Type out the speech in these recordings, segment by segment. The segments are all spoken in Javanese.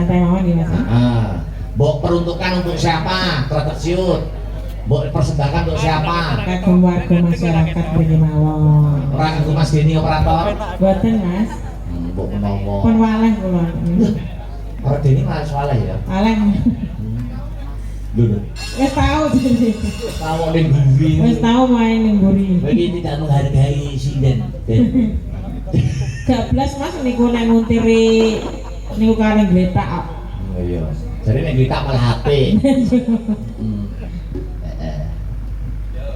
santai mawon nih Mas. Mbok peruntukan untuk siapa? Terkeciut. Mbok persembahkan untuk siapa? Kagum warga masyarakat mriki mawon. Ora kanggo Mas Deni operator. Mboten Mas. Mbok menawa. Pun waleh kula. Ora Deni malah soalnya ya. Waleh. Dulu. Wis tau jadi. Tahu ning buri. Wis tau main ning mburi. Bagi tidak menghargai sinden. Gablas Mas niku nek nguntiri niku kare gletak kok. Oh iya. Jadi nek kita malah HP.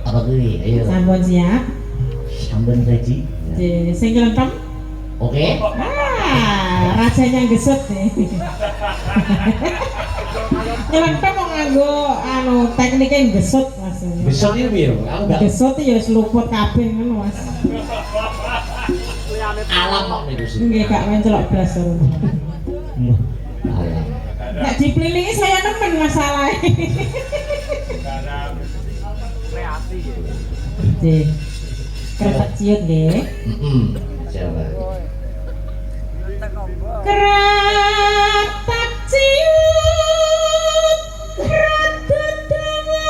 Apa kuwi? Ayo. Sampun siap. Sampun ready. Sing lengkap. Oke. Rasanya gesut nih. Lengkap mau nganggo anu tekniknya gesut Mas. Gesut iki piye? Aku enggak gesut ya wis luput kabeh ngono Mas. alam kok niku sih. Nggih gak mencelok blas karo. Alam. Nek dipilihi saya nemen masalahnya. Kreasi. Nggih. Kerep ciut nggih. Coba. Kratak ciut kratak dawa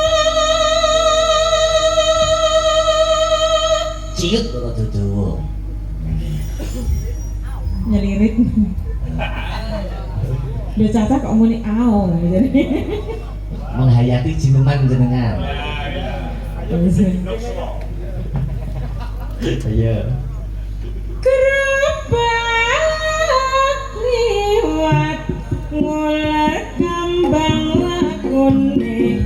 Ciut rada dawa. nyelirit lho caca kok muni ao jadi Menghayati jineman jenengan. Iya. Kerabak liwat ngular kambang lakune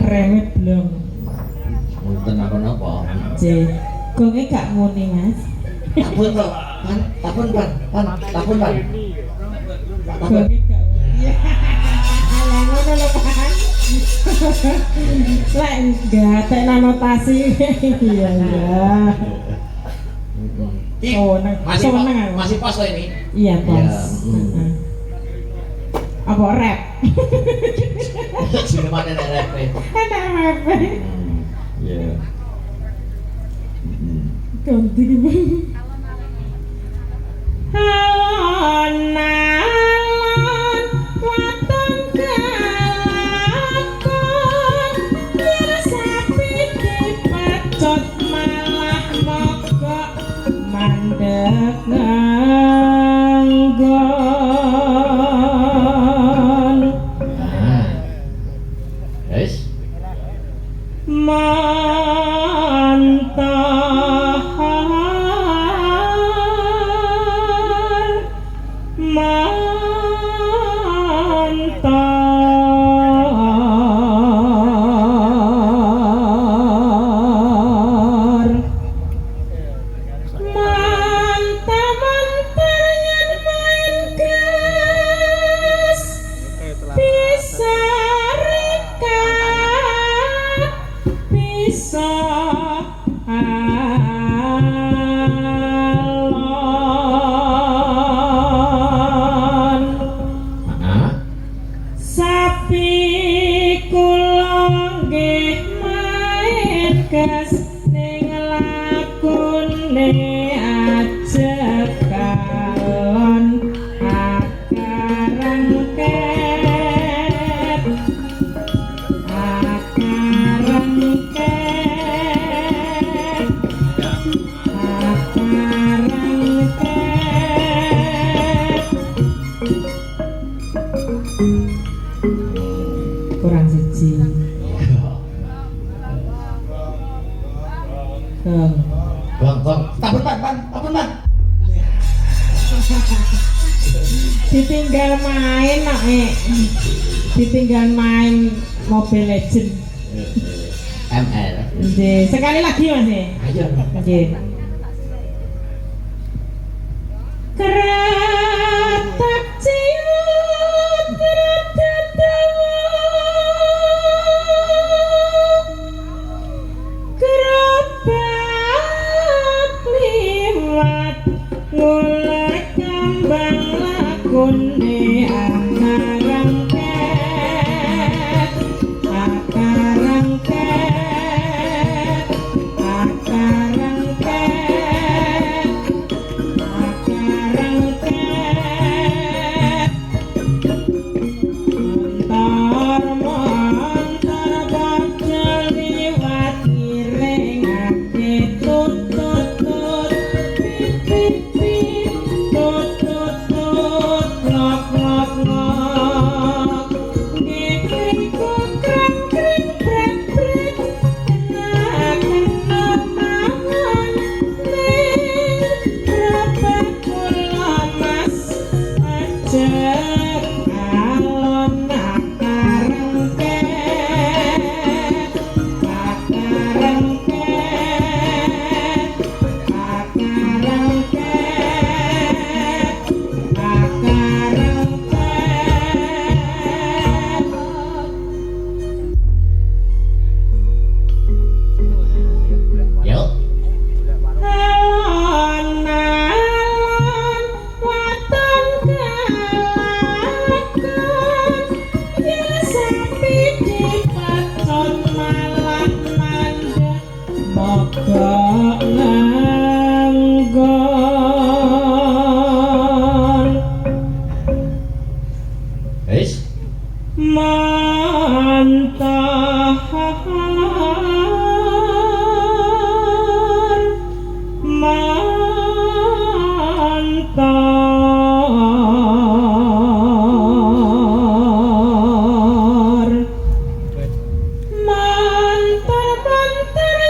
remet belum Mboten napa-napa. J gonge gak muni Mas Tapun kok. Tapun Pan. gonge gak muni ala ngono lho Pan lek gatek anotasi iya Masih pas loh ini. iya pas apa rap Jineman enak rap. enak rap Iya. ganti alon-alon waton kelakon yen sapi dipecot malah mogok mandek nganggon Guys. Gong. Tapun ban. Ditinggal main nak ditinggal main Mobile Legend. ML. Nggih, sekali lagi Mas. Ayo. Nggih. Keratak ciut keratak dawa gerobak liwat ngulek kambang lakune akarangket montor bocor liwat iring ade tut pip tut nok ngikriku krek brek kena mangan ning rabak kula mas ajek alon Yuk. alon waton galakon yen sapi dipacon malah mandek mogok nganggon Wis. Mantar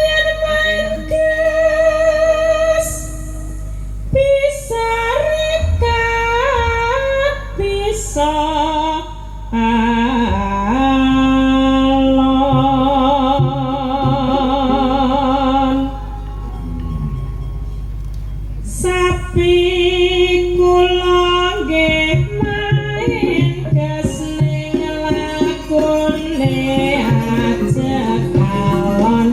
yen main gas bisa rekat bisa alon sapi kula nggih main gas ning lakune ajak alon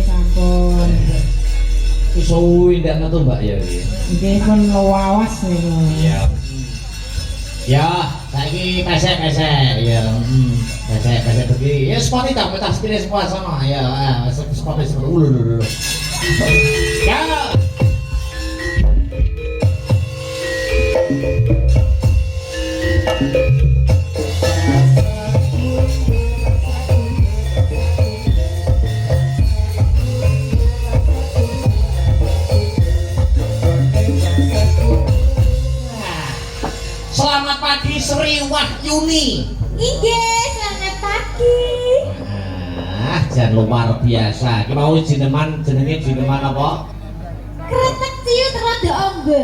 sampun Suwi ndak metu Mbak ya iki. nggih pun lawas niku. Iya. Ya, saiki pesek-pesek ya. Pesek begini. Ya seperti tak pecah sekali semua sama ya. Seperti dulu. Ya. Selamat pagi Sri Wahyuni. Inggih, selamat pagi. Jan luar biasa. Ki mau jenenge jineman apa? Kretek ciut rada ombe.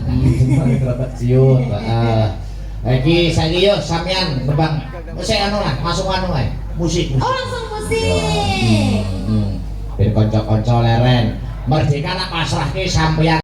Jenenge kretek ciut. Heeh. Iki saiki yo sampean nembang sik anu lah, masuk anu ae. Musik. Oh, langsung musik. Ben kanca-kanca leren. Merdeka nak pasrahke sampean